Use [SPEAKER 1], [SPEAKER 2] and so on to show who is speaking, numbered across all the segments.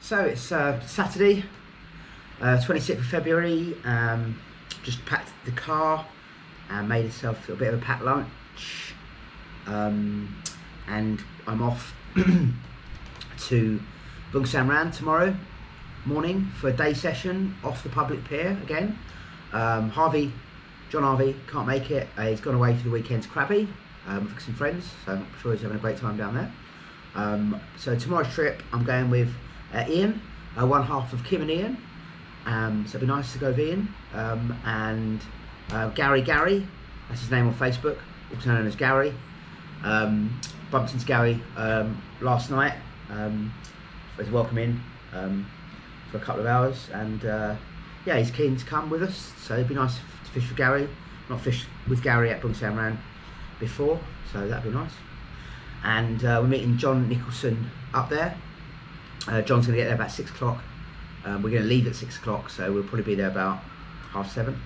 [SPEAKER 1] So it's Saturday, 26th of February. Just packed the car and made myself a bit of a packed lunch. And I'm off to Bungsamran tomorrow morning for a day session off the public pier again. Jon Harvey can't make it. He's gone away for the weekend to Krabi with some friends, so I'm sure he's having a great time down there. So tomorrow's trip I'm going with Ian, one half of Kim and Ian, so it'd be nice to go with Ian, and Gary, that's his name on Facebook, also known as Gary. Bumped into Gary last night, was welcome in for a couple of hours, and yeah, he's keen to come with us, so it'd be nice to fish with Gary. Not fished with Gary at Bungsamran before, so that'd be nice. And we're meeting Jon Nicholson up there. John's going to get there about 6 o'clock. We're going to leave at 6 o'clock, so we'll probably be there about 7:30.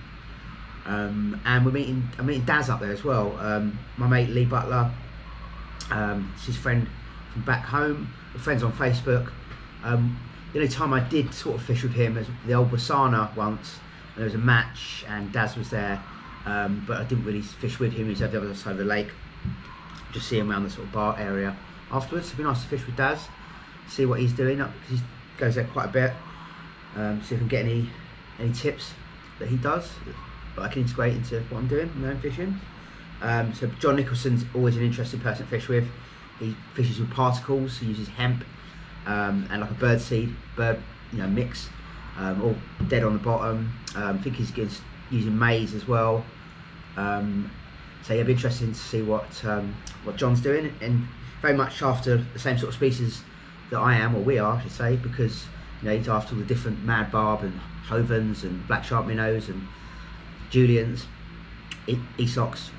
[SPEAKER 1] And I'm meeting Daz up there as well. My mate Lee Butler, it's his friend from back home. We're friends on Facebook. The only time I did sort of fish with him was the old Wasana once. There was a match and Daz was there, but I didn't really fish with him. He's at the other side of the lake. Just see him around the sort of bar area afterwards. It'd be nice to fish with Daz, see what he's doing, because he goes there quite a bit. See if I can get any tips that he does that I can integrate into what I'm doing, my own fishing. So Jon Nicholson's always an interesting person to fish with. He fishes with particles. He uses hemp and like a bird mix, all dead on the bottom. I think he's using maize as well. So it'll be interesting to see what Jon's doing, and very much after the same sort of species that I am, or we are, I should say, because he's after all the different mad barb and Hovens and black sharp minnows and Juliens, Esox,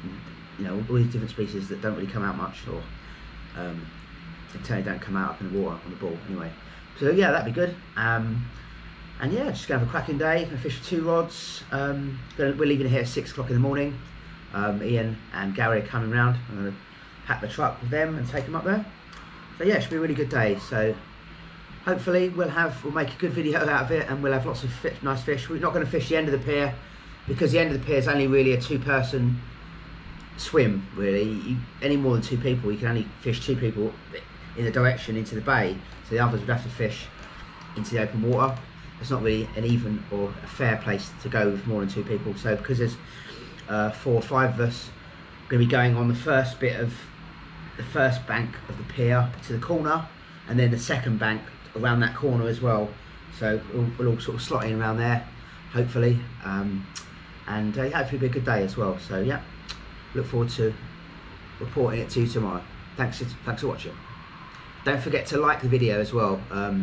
[SPEAKER 1] all these different species that don't really come out much, or they certainly don't come out up in the water on the ball anyway. So yeah, that'd be good. And yeah, just gonna have a cracking day. Gonna fish with 2 rods. We're leaving here at 6 o'clock in the morning. Ian and Gary are coming round. I'm gonna pack the truck with them and take them up there. So yeah, it should be a really good day. So hopefully we'll make a good video out of it, and we'll have lots of nice fish. We're not going to fish the end of the pier, because the end of the pier is only really a 2-person swim. Really, any more than 2 people, you can only fish 2 people in the direction into the bay. So the others would have to fish into the open water. It's not really an even or a fair place to go with more than 2 people. So because there's 4 or 5 of us, we're going to be going on the first bit of the first bank of the pier to the corner, and then the second bank around that corner as well. So we'll all sort of slot in around there, hopefully, and hopefully it'll be a good day as well. So yeah, look forward to reporting it to you tomorrow. Thanks for watching. Don't forget to like the video as well. I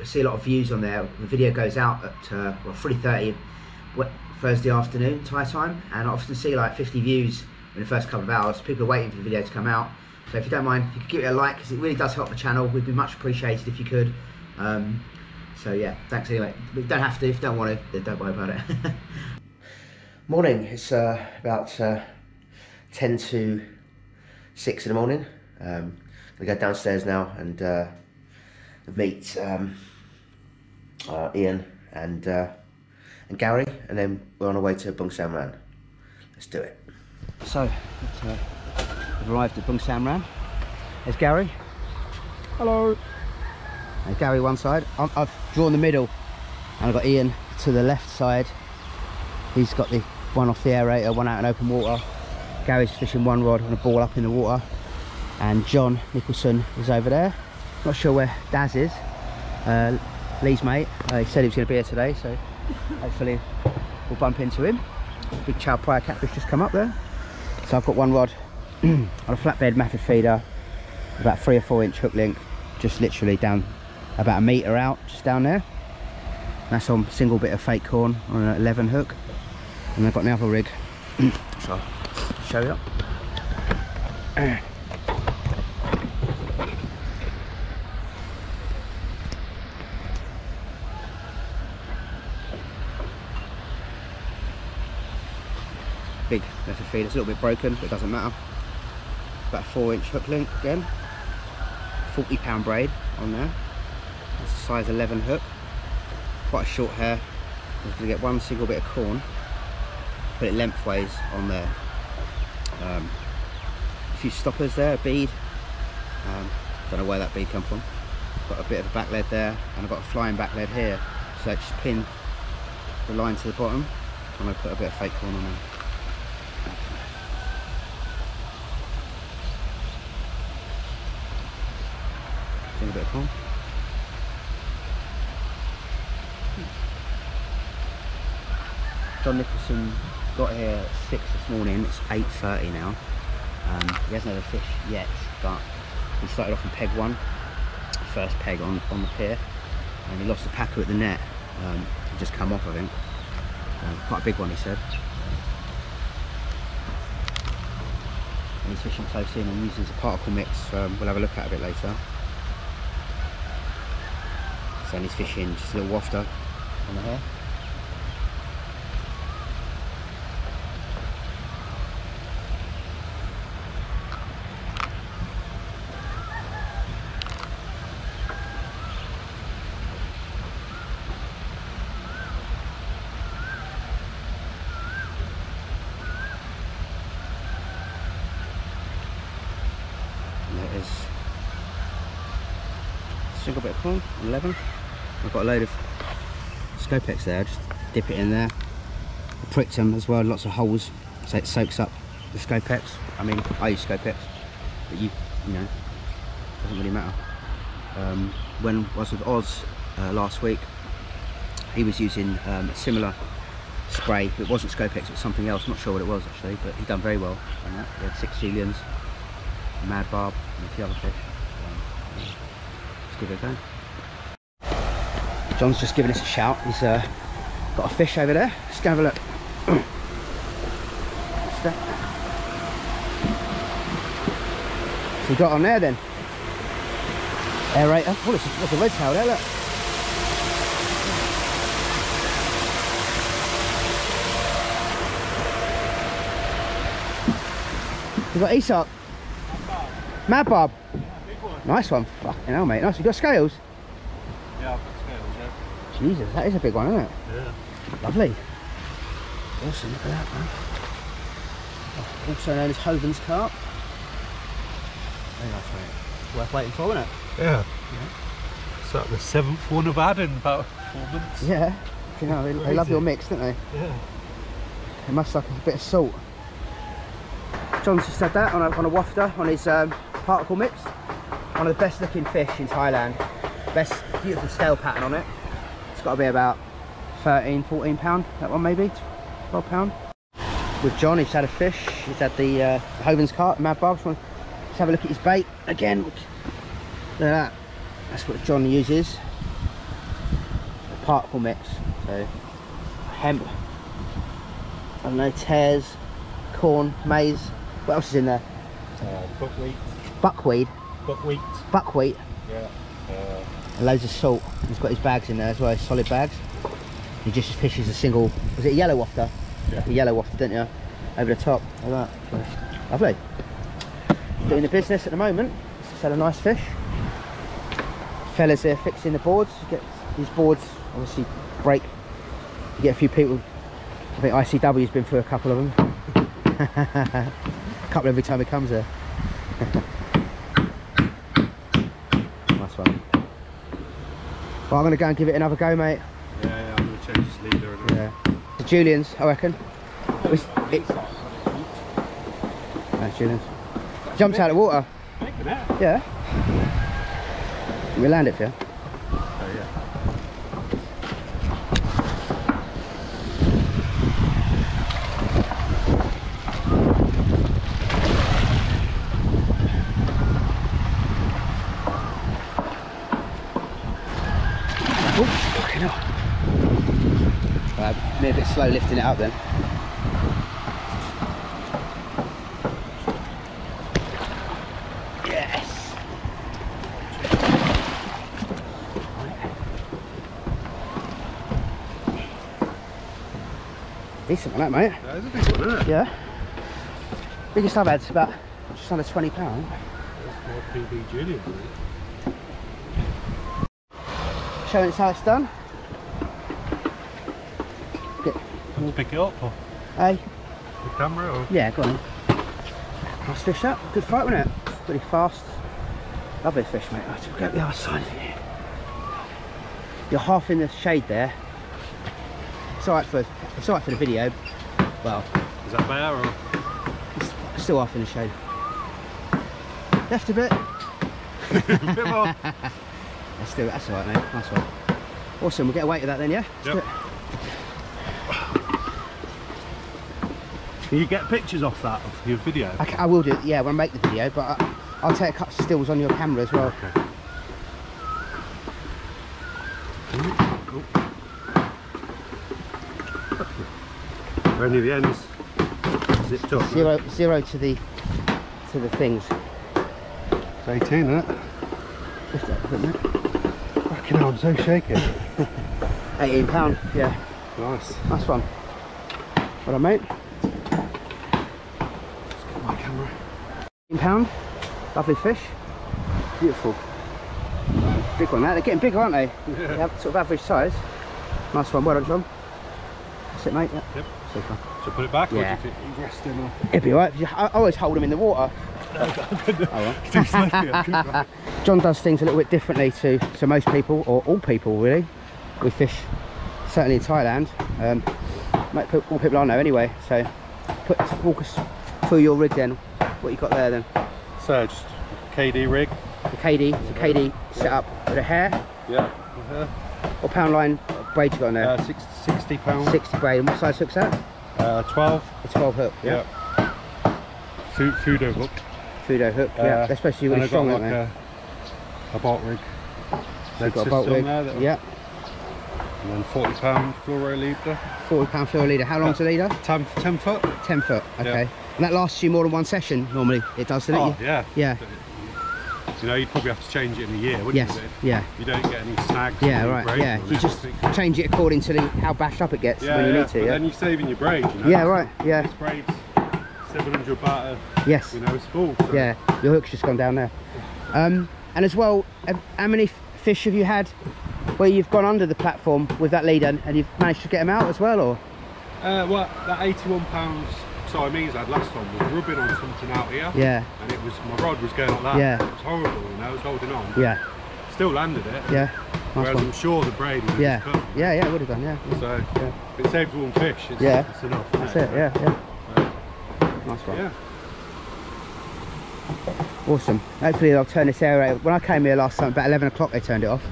[SPEAKER 1] see a lot of views on there. The video goes out at 3:30 Thursday afternoon Thai time, and I often see like 50 views in the first couple of hours. People are waiting for the video to come out. So if you don't mind, if you could give it a like, because it really does help the channel. We'd be much appreciated if you could. So yeah, thanks anyway. But you don't have to. If you don't want to, then don't worry about it. Morning. It's about 10 to 6 in the morning. I'm gonna go downstairs now and meet Ian and Gary, and then we're on our way to Bungsamran. Let's do it. So we've arrived at Bungsamran. There's Gary.
[SPEAKER 2] Hello.
[SPEAKER 1] And Gary one side. I've drawn the middle, and I've got Ian to the left side. He's got the one off the aerator, one out in open water. Gary's fishing 1 rod on a ball up in the water, and Jon Nicholson is over there. Not sure where Daz is, Lee's mate. He said he was going to be here today, so hopefully we'll bump into him. Big Talapia catfish just come up there. So I've got 1 rod on a flatbed method feeder, about 3 or 4 inch hook length, just literally down about 1 metre out, just down there. That's on a single bit of fake corn on an 11 hook. And I've got my other rig, so I'll show you. Big method feeder. It's a little bit broken, but it doesn't matter. About a 4 inch hook length again. £40 braid on there. It's a size 11 hook. Quite a short hair. I'm going to get one single bit of corn, put it lengthways on there. A few stoppers there, a bead. Don't know where that bead come from. Got a bit of a back lead there, and I've got a flying back lead here. So I just pin the line to the bottom, and I put a bit of fake corn on there. A bit of corn. Jon Nicholson got here at 6 this morning. It's 8:30 now. He hasn't had a fish yet, but he started off on peg 1, first peg on the pier, and he lost the packer at the net. He just come off, I think. Quite a big one, he said. And he's fishing close in and uses a particle mix. We'll have a look at it a bit later. So he's fishing just a little wafter on the hair. And there it is. Single bit of corn, 11. I've got a load of Scopex there, just dip it in there. I pricked them as well, lots of holes, so it soaks up the Scopex. I mean, I use Scopex, but you know, doesn't really matter. When I was with Oz last week, he was using a similar spray, but it wasn't Scopex, it was something else, not sure what it was actually, but he done very well on that. He had 6 Juliens, a mad barb, and a few other fish. Let's give it a go. John's just giving us a shout. He's got a fish over there. Let's go have a look. So we got on there then. Aerator. Oh, there's a red tail there, look. We've got Aesop. Mad barb.
[SPEAKER 2] Yeah, big one.
[SPEAKER 1] Nice one. Fucking hell, mate. Nice. You got scales?
[SPEAKER 2] Yeah, I've got scales, yeah.
[SPEAKER 1] Jesus, that is a big one, isn't it?
[SPEAKER 2] Yeah.
[SPEAKER 1] Lovely. Awesome, look at that, man. Also known as Hovens Carp. Very nice, mate. Worth waiting for, isn't it?
[SPEAKER 2] Yeah. It's like the 7th one I've had in about 4 months.
[SPEAKER 1] Yeah. You know, they love your mix, don't they?
[SPEAKER 2] Yeah.
[SPEAKER 1] They must like a bit of salt. John's just had that on a wafter on his particle mix. One of the best looking fish in Thailand. Best, beautiful scale pattern on it. It's got to be about 13, 14 pound, that one maybe, 12 pound. With John, he's had a fish. He's had the Hovens Carp, Mad Barb. Let's have a look at his bait again. Look at that. That's what John uses. A particle mix. So hemp, I don't know, tares, corn, maize. What else is in there?
[SPEAKER 2] Buckwheat.
[SPEAKER 1] Buckwheat.
[SPEAKER 2] Buckwheat.
[SPEAKER 1] Buckwheat.
[SPEAKER 2] Yeah.
[SPEAKER 1] And loads of salt. He's got his bags in there as well, solid bags. He just fishes a single, was it a yellow wafter?
[SPEAKER 2] Yeah.
[SPEAKER 1] A yellow wafter, didn't you? Over the top, like that. So, lovely. Doing the business at the moment. Just had a nice fish. Fellas here fixing the boards. You get these boards obviously break. You get a few people. I think ICW's been through a couple of them. A couple every time he comes here. Nice one. Well, I'm going to go and give it another go, mate.
[SPEAKER 2] Yeah, I'm going to change this leader.
[SPEAKER 1] Yeah. The Juliens, I reckon. Nice, Juliens. Jumps out of the water. Yeah. We land it for you.
[SPEAKER 2] Oh, yeah.
[SPEAKER 1] Oh, fucking hell. Be a bit slow lifting it up then. Yes. Decent one, that, mate.
[SPEAKER 2] That is a big one, isn't it?
[SPEAKER 1] Yeah. Biggest I've had is about just under 20 pounds.
[SPEAKER 2] That's more PB Julian, isn't it?
[SPEAKER 1] showing us how it's done.
[SPEAKER 2] Let's pick it up or
[SPEAKER 1] Hey?
[SPEAKER 2] the camera or?
[SPEAKER 1] Yeah, go on. Nice fish that. Good fight, wasn't it? Pretty fast. Lovely fish, mate. I'll get the other side of you. You're half in the shade there. It's alright for the video. Well,
[SPEAKER 2] Is that better or?
[SPEAKER 1] it's still half in the shade. Left a bit.
[SPEAKER 2] A bit more.
[SPEAKER 1] That's alright, mate. Nice one. Awesome. We'll get a weight of that then, yeah?
[SPEAKER 2] Yep. Can you get pictures off that, of your video?
[SPEAKER 1] I will do it, yeah, when I make the video, but I'll take a couple of stills on your camera as well.
[SPEAKER 2] Okay. Cool. Are any of the ends zipped up?
[SPEAKER 1] Zero to the things.
[SPEAKER 2] It's 18, isn't it?
[SPEAKER 1] Lift it up a bit, mate.
[SPEAKER 2] Fucking hell, I'm so shaky.
[SPEAKER 1] £18, yeah.
[SPEAKER 2] Nice.
[SPEAKER 1] Nice one. Well done, mate.
[SPEAKER 2] My camera.
[SPEAKER 1] £18, lovely fish. Beautiful. Big one, that. They're getting bigger, aren't they?
[SPEAKER 2] Yeah.
[SPEAKER 1] They have sort of average size. Nice one, well done, John. That's it, mate. Yeah.
[SPEAKER 2] Yep.
[SPEAKER 1] Super.
[SPEAKER 2] Should I put it back?
[SPEAKER 1] Yeah.
[SPEAKER 2] Or do you think he's resting or?
[SPEAKER 1] It'd be alright. I always hold them in the water.
[SPEAKER 2] Too slippy.
[SPEAKER 1] John does things a little bit differently to most people, or all people really. We fish, certainly in Thailand. More people I know anyway. So, walk us through your rig then. What you got there then?
[SPEAKER 2] So just KD rig.
[SPEAKER 1] The KD. It's a KD set up with a hair.
[SPEAKER 2] Yeah.
[SPEAKER 1] What pound line braid you got on there?
[SPEAKER 2] 60 pounds.
[SPEAKER 1] 60 braid. And what size hook's that?
[SPEAKER 2] 12.
[SPEAKER 1] A 12 hook. Yeah.
[SPEAKER 2] Fudo hook.
[SPEAKER 1] Fudo hook. Yeah. They're supposed to be really strong, aren't they?
[SPEAKER 2] A bolt rig.
[SPEAKER 1] You've got a bolt rig. Yeah.
[SPEAKER 2] And then £40 fluoro leader.
[SPEAKER 1] £40 fluoro leader. How long's the leader?
[SPEAKER 2] 10 foot.
[SPEAKER 1] 10 foot. Okay.
[SPEAKER 2] Yeah.
[SPEAKER 1] And that lasts you more than one session normally. It does, doesn't it?
[SPEAKER 2] Yeah.
[SPEAKER 1] Yeah.
[SPEAKER 2] You know, you'd probably have to change it in a year, wouldn't
[SPEAKER 1] Yes.
[SPEAKER 2] you? If
[SPEAKER 1] Yeah.
[SPEAKER 2] you don't get any snags.
[SPEAKER 1] Yeah. Right. Yeah. You just change it according to how bashed up it gets when you need to.
[SPEAKER 2] But
[SPEAKER 1] Yeah.
[SPEAKER 2] then you're saving your braid. You know?
[SPEAKER 1] Yeah. Right. Yeah.
[SPEAKER 2] This braid's 700 baht.
[SPEAKER 1] Yes.
[SPEAKER 2] You know, it's full. So.
[SPEAKER 1] Yeah. Your hook's just gone down there. And as well, how many fish have you had where you've gone under the platform with that leader and you've managed to get them out as well, or?
[SPEAKER 2] Well, that £81 Siamese I had last time was rubbing on something out here.
[SPEAKER 1] Yeah.
[SPEAKER 2] And it was, my rod was going like that.
[SPEAKER 1] Yeah.
[SPEAKER 2] It was horrible, you know, I was holding on.
[SPEAKER 1] Yeah.
[SPEAKER 2] Still landed it.
[SPEAKER 1] Yeah. Nice
[SPEAKER 2] Whereas
[SPEAKER 1] one.
[SPEAKER 2] I'm sure the braid would have
[SPEAKER 1] Yeah.
[SPEAKER 2] just cut.
[SPEAKER 1] Yeah. Yeah. It would have done. Yeah.
[SPEAKER 2] So,
[SPEAKER 1] Yeah.
[SPEAKER 2] if it saves one fish, it's,
[SPEAKER 1] Yeah.
[SPEAKER 2] it's enough.
[SPEAKER 1] That's it. Yeah. Yeah. Nice one.
[SPEAKER 2] Yeah.
[SPEAKER 1] Awesome. Hopefully they'll turn this aerator. When I came here last time, about 11 o'clock, they turned it off.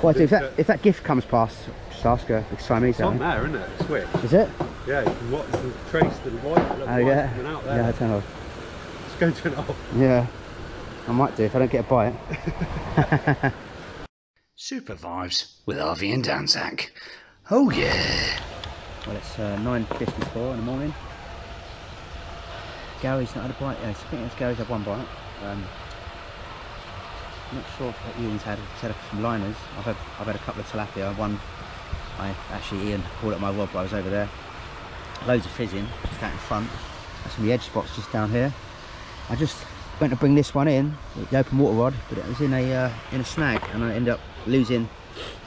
[SPEAKER 1] Well, if that gift comes past, just ask her. The Siamese.
[SPEAKER 2] It's on there, isn't it? Switch.
[SPEAKER 1] Is it?
[SPEAKER 2] Yeah, you can watch the trace the light.
[SPEAKER 1] Oh yeah.
[SPEAKER 2] Out there.
[SPEAKER 1] Yeah, I turn it off.
[SPEAKER 2] Let's go turn it off.
[SPEAKER 1] Yeah. I might do if I don't get a bite.
[SPEAKER 3] Super vibes with Harvey and Danzak. Oh yeah.
[SPEAKER 1] Well, it's 9:54 in the morning. Gary's not had a bite yet. I think Gary's had one bite. I'm not sure if Ian's had some liners. I've had a couple of tilapia. One, Ian caught up my rod while I was over there. Loads of fizzing just out in front. That's some of the edge spots just down here. I just went to bring this one in, the open water rod, but it was in a snag, and I ended up losing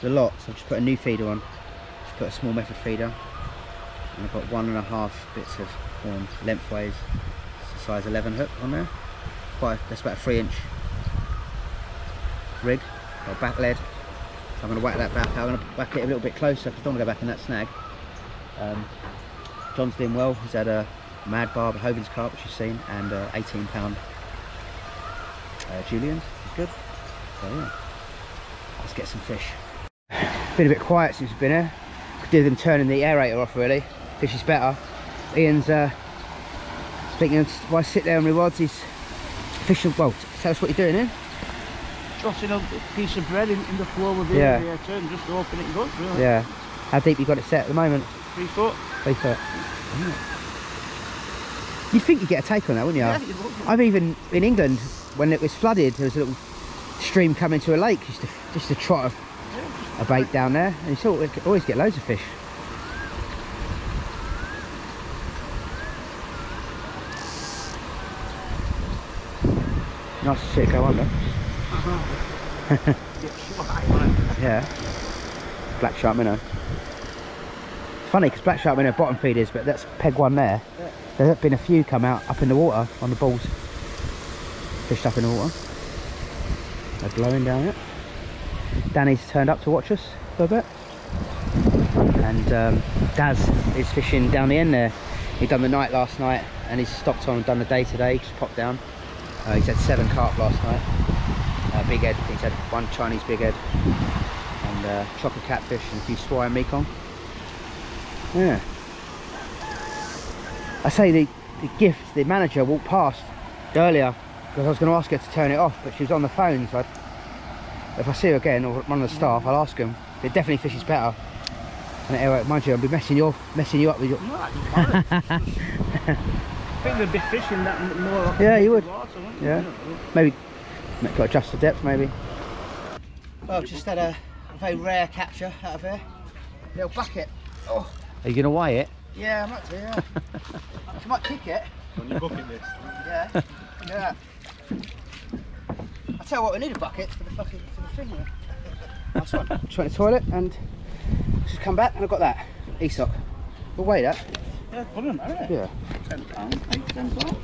[SPEAKER 1] the lot. So I just put a new feeder on. Just put a small method feeder, and I've got 1.5 bits of horn lengthways. It's a size 11 hook on there. That's about a 3-inch rig or back lead. So I'm going to whack that back. I'm going to whack it a little bit closer because I don't want to go back in that snag. John's doing well. He's had a mad barb, a Hovens Carp, which you've seen, and £18 Juliens. Good. So yeah, let's get some fish. Been a bit quiet since we've been here. Could do them turning the aerator off really. Fish is better. Ian's thinking of why sit there on my rods. He's fishing. Well, tell us what you're doing here.
[SPEAKER 4] Tossing a piece of bread in the floor with the aerator and just open it and go really.
[SPEAKER 1] Yeah. How deep you got it set at the moment?
[SPEAKER 4] 3 foot.
[SPEAKER 1] 3 foot. You'd think you'd get a take on that, wouldn't you?
[SPEAKER 4] Yeah, you would.
[SPEAKER 1] I've even, in England, when it was flooded, there was a little stream coming to a lake, just to trot a bait down there, and you sort of always get loads of fish. Nice to see it go under. Yeah. Black shark minnow. Funny because black shark minnow are bottom feeders, but that's peg one there. Yeah. There's been a few come out up in the water on the balls. Fished up in the water. They're blowing down it. Danny's turned up to watch us for a bit. And Daz is fishing down the end there. He'd done the night last night and he's stopped on and done the day today. Just popped down. He's had 7 carp last night. Big head. He's had 1 Chinese big head. And chocolate catfish and a few swai and Mekong. Yeah. I say the gift, the manager walked past earlier because I was going to ask her to turn it off, but she was on the phone. So if I see her again or one of the staff, I'll ask them. It definitely fishes better. And anyway, mind you, I'll be messing you up with your...
[SPEAKER 4] No, I think they'd be fishing that more.
[SPEAKER 1] Yeah, you would.
[SPEAKER 4] Water,
[SPEAKER 1] yeah. Maybe got to adjust the depth, maybe. Well, just had a very rare capture out of here. Little bucket. Oh. Are you going to weigh it? Yeah, I might do, yeah. I might kick it.
[SPEAKER 2] On your bucket list.
[SPEAKER 1] Yeah. Yeah. I tell you what, we need a bucket for the fucking thing. Nice one. Just went to the toilet and just come back and I've got that. E-sock. We'll weigh that.
[SPEAKER 4] Yeah, put them, haven't they?
[SPEAKER 1] Yeah.
[SPEAKER 4] £10, £8,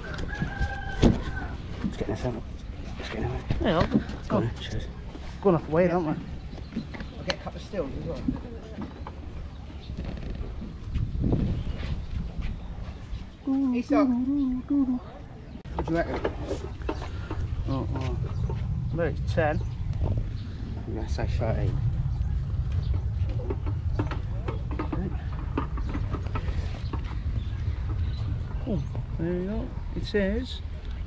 [SPEAKER 1] Let's get this out. Let's get it out.
[SPEAKER 4] Yeah,
[SPEAKER 1] Go on. Cheers.
[SPEAKER 4] Going off the weight, aren't we?
[SPEAKER 1] I'll get a couple of stills as well. E-sock. What do you reckon?
[SPEAKER 4] Oh. Well, it's 10.
[SPEAKER 1] I'm going to say 13.
[SPEAKER 4] Oh, there you go. It says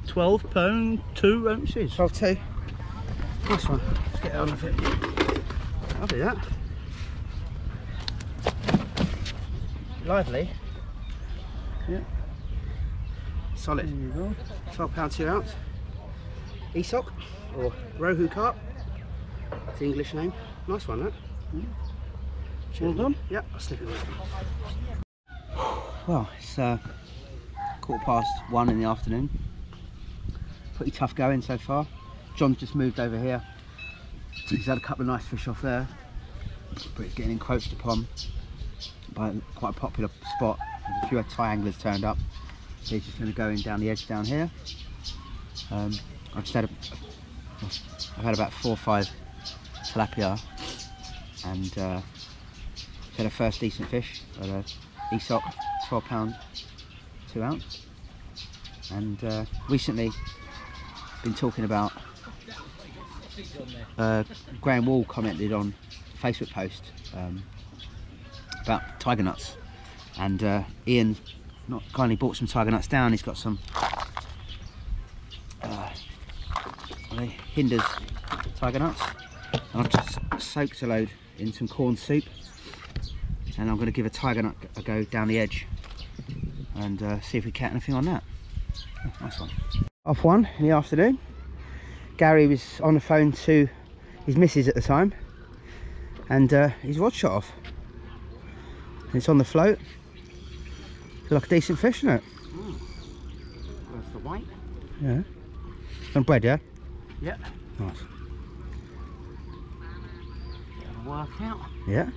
[SPEAKER 4] £12, 2 ounces.
[SPEAKER 1] 12.2. Nice one. Let's get it on with it. I'll do that. Lively.
[SPEAKER 4] Yeah.
[SPEAKER 1] Solid.
[SPEAKER 4] There you go.
[SPEAKER 1] £12 2 ounce. E-sock or Rohu Carp. It's the English name. Nice one, that.
[SPEAKER 4] Well done.
[SPEAKER 1] Yep, I'll slip it in. Well, it's 1:15 in the afternoon. Pretty tough going so far. John's just moved over here. He's had a couple of nice fish off there, but it's getting encroached upon by quite a popular spot. There's a few Thai anglers turned up. So he's just going to go in down the edge down here. I've had about 4 or 5 Talapia and had a first decent fish at a E-sock, £12 2 ounce. And recently been talking about Graham Wall commented on a Facebook post about tiger nuts, and Ian kindly bought some tiger nuts down. He's got some Hinders tiger nuts, and I've just soaked a load in some corn soup, and I'm going to give a tiger nut a go down the edge and see if we catch anything on that. Oh, nice one. 1:30 in the afternoon. Gary was on the phone to his missus at the time, and his rod shot off. And it's on the float. It's like a decent fish, isn't it?
[SPEAKER 4] Worth the weight.
[SPEAKER 1] Yeah. On bread, yeah?
[SPEAKER 4] Yep.
[SPEAKER 1] Nice.
[SPEAKER 4] Work out.
[SPEAKER 1] Yeah.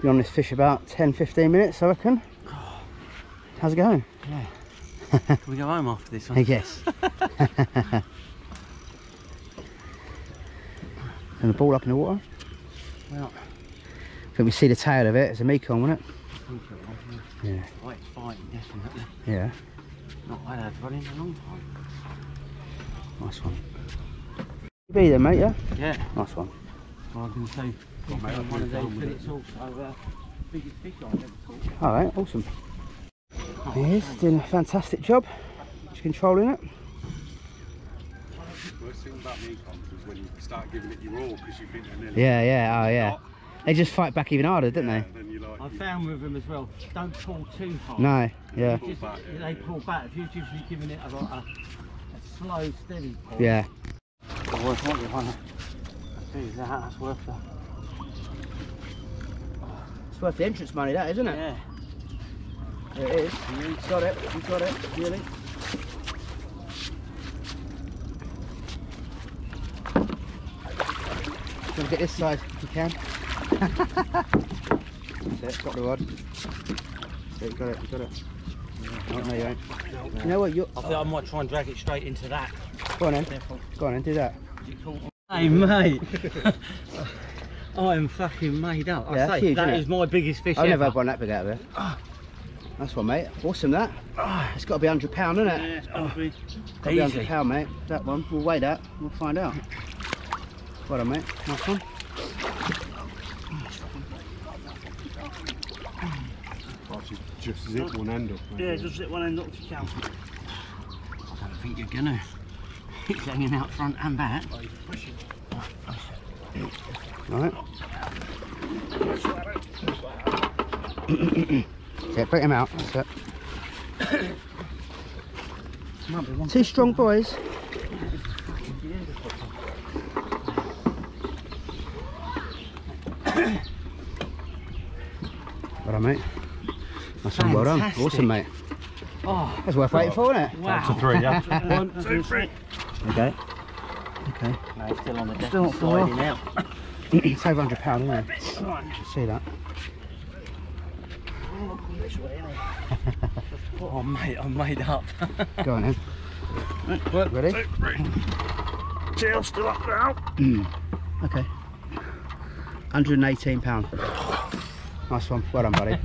[SPEAKER 1] Been on this fish about 10-15 minutes, I reckon. How's it going?
[SPEAKER 4] Yeah. Can we go home after this one?
[SPEAKER 1] Yes. And the ball up in the water.
[SPEAKER 4] Well,
[SPEAKER 1] I think we see the tail of it. It's a Mekong, wasn't it?
[SPEAKER 4] I think it was,
[SPEAKER 1] Yeah.
[SPEAKER 4] Oh, it's fighting, definitely.
[SPEAKER 1] Yeah.
[SPEAKER 4] Not had a run in a long time.
[SPEAKER 1] Nice one. You be there, mate, yeah?
[SPEAKER 4] Yeah.
[SPEAKER 1] Nice one.
[SPEAKER 4] Well, I can say, one of those, but it's also biggest fish I've ever caught.
[SPEAKER 1] Alright, awesome. He is doing a fantastic job. Just controlling it.
[SPEAKER 2] The worst thing about Mekong is when you start giving it your all because you think they're nearly...
[SPEAKER 1] Yeah, oh yeah. They just fight back even harder, don't they?
[SPEAKER 2] Then you like,
[SPEAKER 4] I found with them as well, don't pull too hard.
[SPEAKER 1] No, yeah.
[SPEAKER 4] They pull back. If you're just giving it a slow, steady pull.
[SPEAKER 1] Yeah.
[SPEAKER 4] Worth what you want to do that, that's worth that.
[SPEAKER 1] It's worth the entrance money, that, isn't it?
[SPEAKER 4] Yeah.
[SPEAKER 1] It is. You got it, really. get this side if you can. That's it, got the rod. So you got it, you got it. Oh, no, you ain't. You know what?
[SPEAKER 4] I think I might try and drag it straight into that.
[SPEAKER 1] Go on then. Go on then, do that.
[SPEAKER 4] Hey mate, I am fucking made up.
[SPEAKER 1] Yeah,
[SPEAKER 4] I say,
[SPEAKER 1] huge,
[SPEAKER 4] that
[SPEAKER 1] isn't
[SPEAKER 4] is
[SPEAKER 1] it?
[SPEAKER 4] my biggest fish
[SPEAKER 1] I've
[SPEAKER 4] ever.
[SPEAKER 1] never had one that big out of it. That's one, mate. Awesome, that. It's got to be £100, isn't it?
[SPEAKER 4] Yeah, it's got to be
[SPEAKER 1] Got to be £100, mate. That one. We'll weigh that. We'll find out. Well done, mate. Nice one.
[SPEAKER 2] Just zip one end up. Maybe.
[SPEAKER 4] Yeah, just zip one end up if you can. I don't think you're gonna. It's hanging out front and back.
[SPEAKER 1] Right. Yeah, break him out. That's it. Two strong boys. Well done, mate. Nice one, well done.
[SPEAKER 4] Fantastic.
[SPEAKER 1] Awesome, mate.
[SPEAKER 4] Oh,
[SPEAKER 1] That's worth waiting for, isn't it?
[SPEAKER 4] wow.
[SPEAKER 2] Up to 3, yeah?
[SPEAKER 4] 1, 2, 3.
[SPEAKER 1] Okay. Okay.
[SPEAKER 4] No, it's still on the deck.
[SPEAKER 1] Still not
[SPEAKER 4] sliding out.
[SPEAKER 1] It's over £100, isn't it?
[SPEAKER 4] Right.
[SPEAKER 1] See that?
[SPEAKER 4] Oh mate, I'm made up.
[SPEAKER 1] Go on then. Ready?
[SPEAKER 4] Tail still up now.
[SPEAKER 1] Okay. £118. Nice one. Well done, buddy.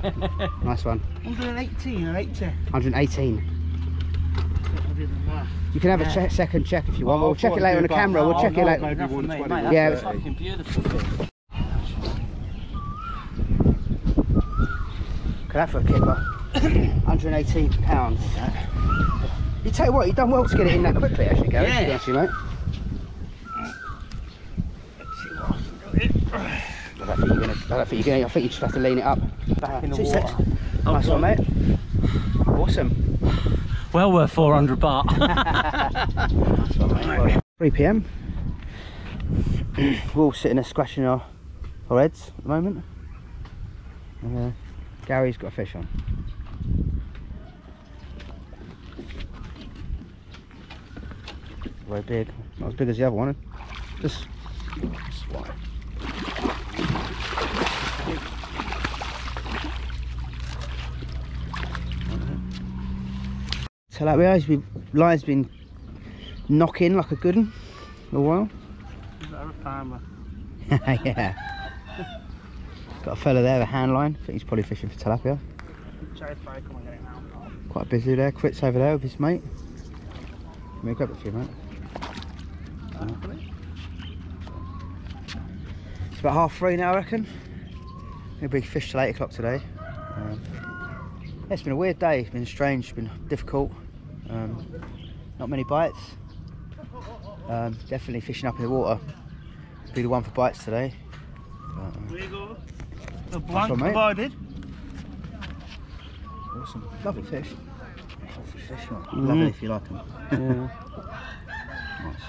[SPEAKER 1] Nice one.
[SPEAKER 4] 118 or 80?
[SPEAKER 1] 118. You can have a second check if you want. We'll check it later on the camera. We'll check it later.
[SPEAKER 2] Maybe
[SPEAKER 4] That's
[SPEAKER 2] 120.
[SPEAKER 4] mate, that's
[SPEAKER 1] Yeah.
[SPEAKER 4] fucking beautiful fish.
[SPEAKER 1] Look at that for a keeper. £118. You tell you what, you've done well to get it in that quickly, actually, Gary.
[SPEAKER 4] Yeah.
[SPEAKER 1] Actually, mate. I think you just have to lean it up.
[SPEAKER 4] Back in the
[SPEAKER 1] 2
[SPEAKER 4] water.
[SPEAKER 1] seconds. Nice one, mate. Awesome.
[SPEAKER 4] Well worth 400 baht.
[SPEAKER 1] Nice one, mate. Well, 3 PM. We're all sitting there scratching our heads at the moment. And, Gary's got a fish on. Very big. Not as big as the other one. Just wide. Talapia, line's been knocking like a good one for a while.
[SPEAKER 4] Is that a farmer?
[SPEAKER 1] Yeah. Got a fella there, a hand line. I think he's probably fishing for tilapia. Quite busy there. Quit's over there with his mate. Let me grab it for you, mate. It's about 3:30 now, I reckon. We'll be fish till 8 o'clock today. Yeah, it's been a weird day. It's been strange. It's been difficult. Not many bites. Definitely fishing up in the water. Be the one for bites today.
[SPEAKER 4] There you go. The
[SPEAKER 1] Nice
[SPEAKER 4] blank
[SPEAKER 1] one, mate.
[SPEAKER 4] provided.
[SPEAKER 1] Awesome. Lovely fish. Lovely fish. Lovely if you like them.
[SPEAKER 4] Yeah.
[SPEAKER 1] Nice.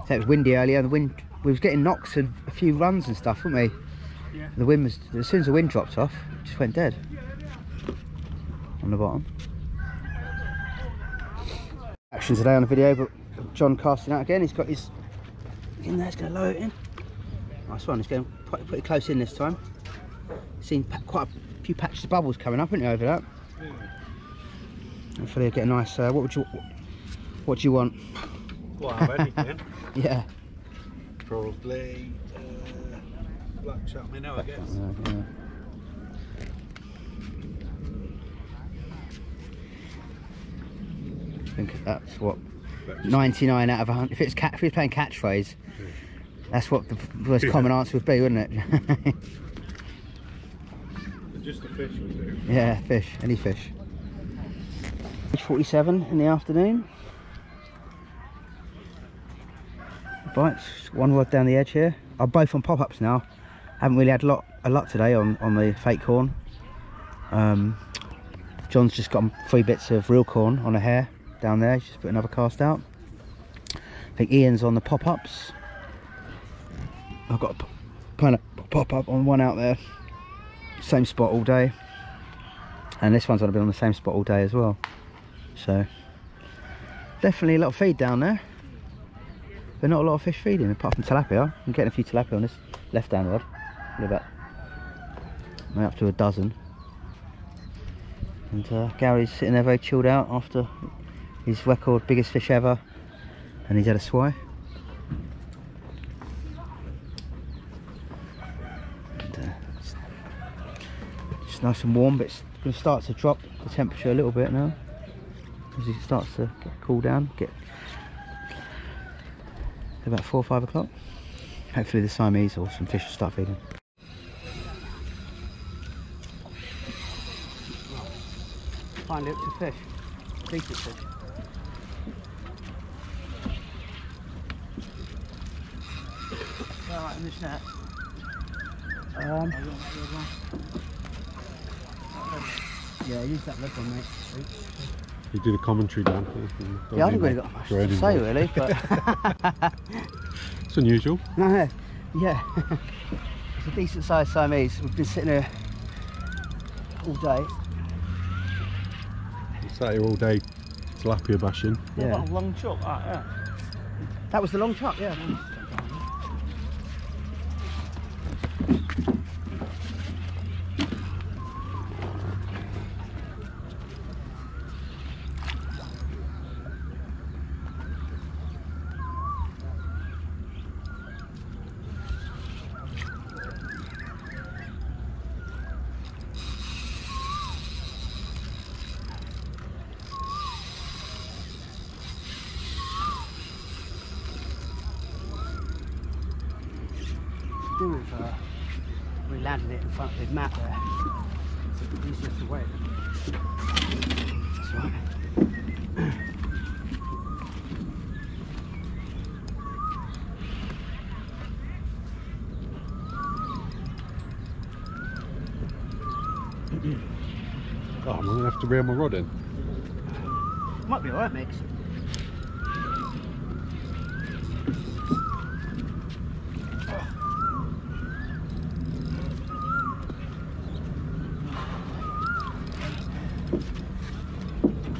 [SPEAKER 1] So it was windy earlier, and the wind, we was getting knocks and a few runs and stuff, weren't we?
[SPEAKER 4] Yeah.
[SPEAKER 1] The wind was, as soon as the wind dropped off, it just went dead on the bottom. Action today on the video, but John casting out again. He's got his in there. He's going to lower it in. Nice one. He's going pretty close in this time. Seen quite a few patches of bubbles coming up, haven't you, over that? Hopefully he'll get a nice. What do you want?
[SPEAKER 2] Well, I have anything.
[SPEAKER 1] Yeah.
[SPEAKER 2] Probably black shot minnow, I guess.
[SPEAKER 1] Yeah. I think that's what 99 out of 100. If it's playing catchphrase, that's what the most common answer would be, wouldn't it?
[SPEAKER 2] Just a fish will do.
[SPEAKER 1] Yeah, fish, any fish. 47 in the afternoon. Bites, one rod down the edge here. I'm both on pop-ups now. Haven't really had a lot today on the fake corn. John's just got 3 bits of real corn on a hair down there. He's just put another cast out. I think Ian's on the pop-ups. I've got a plan to pop up on one out there. Same spot all day. And this one's going to be on the same spot all day as well. So Definitely a lot of feed down there, but not a lot of fish feeding apart from tilapia. I'm getting a few tilapia on this left-hand rod. About up to a dozen. And Gary's sitting there very chilled out after his record biggest fish ever, and he's had a swai. And, it's nice and warm, but it's going to start to drop the temperature a little bit now as it starts to cool down. Get about 4 or 5 o'clock. Hopefully the Siamese or some fish will start feeding. Finally up to fish, decent fish. Alright, in this net. Yeah, use that lip one, mate.
[SPEAKER 2] You do the commentary, Dan.
[SPEAKER 1] Yeah, I haven't really got much to say, really, but...
[SPEAKER 2] It's unusual.
[SPEAKER 1] No, yeah. It's a decent sized Siamese. We've been sitting here all day.
[SPEAKER 2] Sat here all day tilapia bashing.
[SPEAKER 4] Yeah. What a long chuck, yeah.
[SPEAKER 1] That was the long chuck, yeah. We landed it in front of the map there. It's the easiest way. That's right.
[SPEAKER 2] Oh, I'm going to have to reel my rod in.
[SPEAKER 1] Might be alright, mate.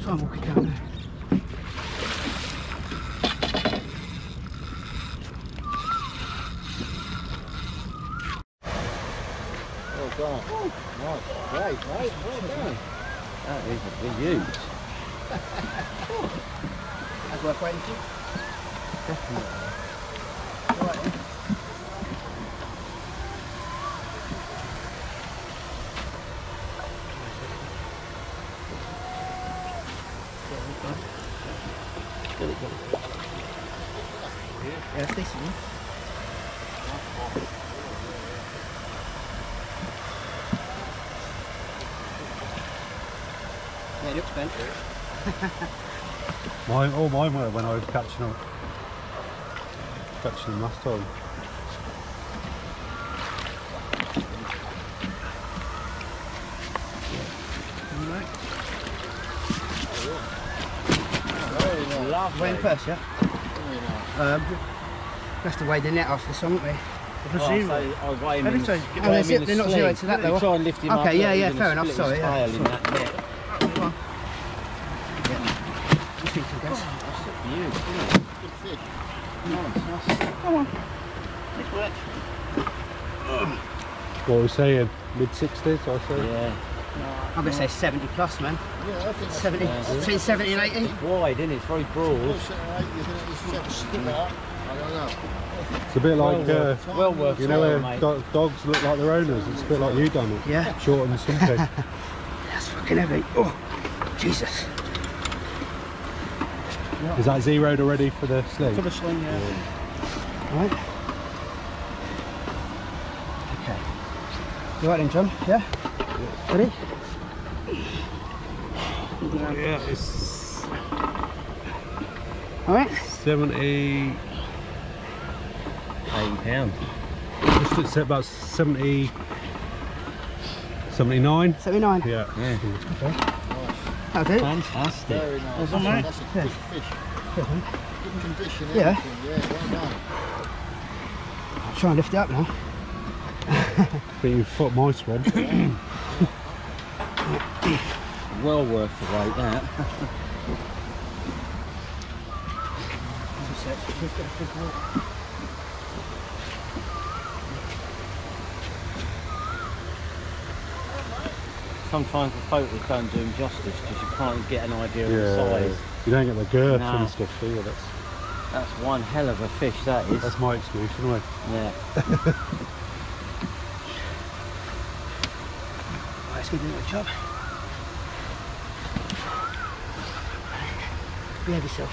[SPEAKER 1] Try and walk it down there.
[SPEAKER 5] Well done. Nice. Great, mate. Well done.
[SPEAKER 4] That is a big huge.
[SPEAKER 1] That's worth waiting for. Definitely. Alright then. Yeah, it's decent, yeah. Yeah, it looks bent.
[SPEAKER 2] All mine were when I was catching them last time.
[SPEAKER 1] Weighing first, yeah? We have to weigh the net after this one, won't we?
[SPEAKER 4] They're
[SPEAKER 1] not zero to that though.
[SPEAKER 4] Try and lift him up.
[SPEAKER 1] Okay, yeah, fair enough, sorry. Yeah.
[SPEAKER 4] In that net.
[SPEAKER 1] Come on. You think so, guys?
[SPEAKER 4] That's a beaut, isn't it?
[SPEAKER 5] Good fish.
[SPEAKER 4] Nice.
[SPEAKER 1] Come on.
[SPEAKER 4] This works.
[SPEAKER 2] What are we saying? Mid-60s, I say?
[SPEAKER 4] Yeah.
[SPEAKER 1] I'm going to say 70 plus, man.
[SPEAKER 5] Yeah, I think
[SPEAKER 1] 70,
[SPEAKER 4] Yeah.
[SPEAKER 1] between 70 and 80.
[SPEAKER 4] It's wide, isn't it? It's very broad.
[SPEAKER 5] I don't know.
[SPEAKER 2] It's a bit like,
[SPEAKER 4] Well worth
[SPEAKER 2] you know
[SPEAKER 4] it,
[SPEAKER 2] where
[SPEAKER 4] mate.
[SPEAKER 2] dogs look like their owners? It's a bit like you done it.
[SPEAKER 1] Yeah.
[SPEAKER 2] Short and stumpy.
[SPEAKER 1] That's fucking heavy. Oh, Jesus.
[SPEAKER 2] Is that zeroed already for the sling?
[SPEAKER 4] For the sling, yeah.
[SPEAKER 1] Right. Okay. You right then, John? Yeah? Ready?
[SPEAKER 2] Yeah, it's
[SPEAKER 1] Alright.
[SPEAKER 2] 70...
[SPEAKER 4] £80.
[SPEAKER 2] Just it's about 70... 79?
[SPEAKER 1] 79.
[SPEAKER 2] Yeah.
[SPEAKER 1] That'll do.
[SPEAKER 4] Fantastic.
[SPEAKER 5] Very nice.
[SPEAKER 1] That's alright.
[SPEAKER 5] That's a good fish. Good condition.
[SPEAKER 1] Yeah.
[SPEAKER 5] Everything. Yeah, well done.
[SPEAKER 1] I'll try and lift it up now.
[SPEAKER 2] I think you've foot my spread.
[SPEAKER 4] Well worth the weight, that. Sometimes the photos don't do him justice because you can't get an idea of the size.
[SPEAKER 2] You don't get the girth
[SPEAKER 4] No.
[SPEAKER 2] and stuff, do you?
[SPEAKER 4] That's one hell of a fish, that is.
[SPEAKER 2] That's my excuse, anyway.
[SPEAKER 4] Yeah.
[SPEAKER 1] Let's give it a little job. Behave yourself.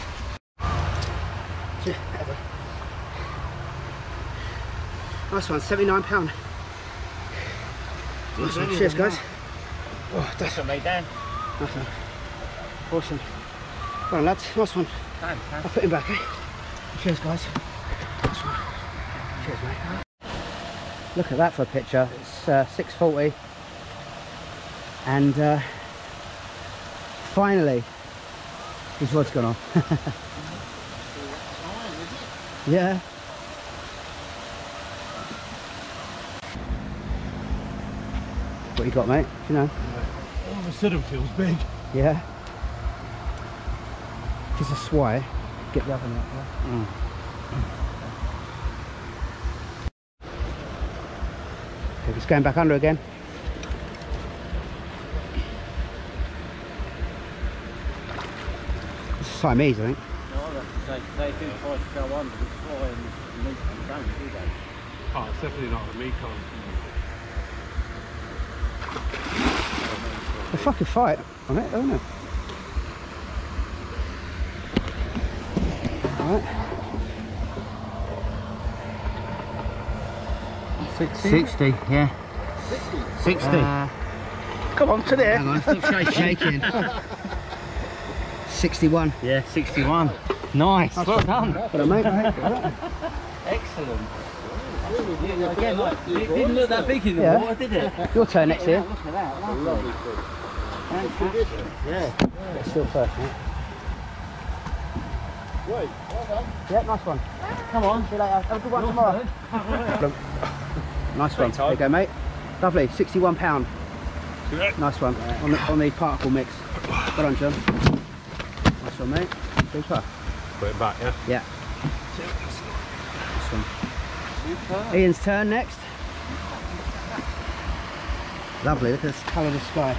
[SPEAKER 1] Nice one, £79. Nice one. Cheers, guys. Oh, that's
[SPEAKER 4] what made Dan.
[SPEAKER 1] nice one. Awesome. Well done, lads. Nice one. I'll put him back, eh? Cheers, guys. Nice one. Cheers, mate. Look at that for a picture. It's 6:40, and finally his rod's gone off. Yeah. What you got, mate? Do you know?
[SPEAKER 2] All of a sudden feels big.
[SPEAKER 1] Yeah. If it's a swai, get the other net. Yeah? Okay, it's going back under again. It's Siamese, I think.
[SPEAKER 4] They do try to go under the fly and meat and don't, do they?
[SPEAKER 2] Oh, it's definitely not a Mekong.
[SPEAKER 1] A fucking fight on it, isn't it? Alright. 60, yeah. 60? Come on, to there. Hang on, stop shaking. 61.
[SPEAKER 4] Yeah, 61. Nice, well done.
[SPEAKER 1] Well done, mate.
[SPEAKER 4] Excellent. Yeah, again, like, it didn't look that big in the water, did it?
[SPEAKER 1] Your turn next year.
[SPEAKER 4] Look at that, lovely. Yeah.
[SPEAKER 1] Let's still first, mate.
[SPEAKER 5] Wait, well done.
[SPEAKER 1] Yeah, nice one.
[SPEAKER 4] Come on.
[SPEAKER 1] See you later. Have a good one tomorrow. Nice one. There you go, mate. Lovely. £61. Nice one. On the particle mix. Well done, John. Nice one, mate. Super.
[SPEAKER 2] Put it back, yeah?
[SPEAKER 1] Yeah. Nice one. Ian's turn next. Lovely. Look at the colour of the sky.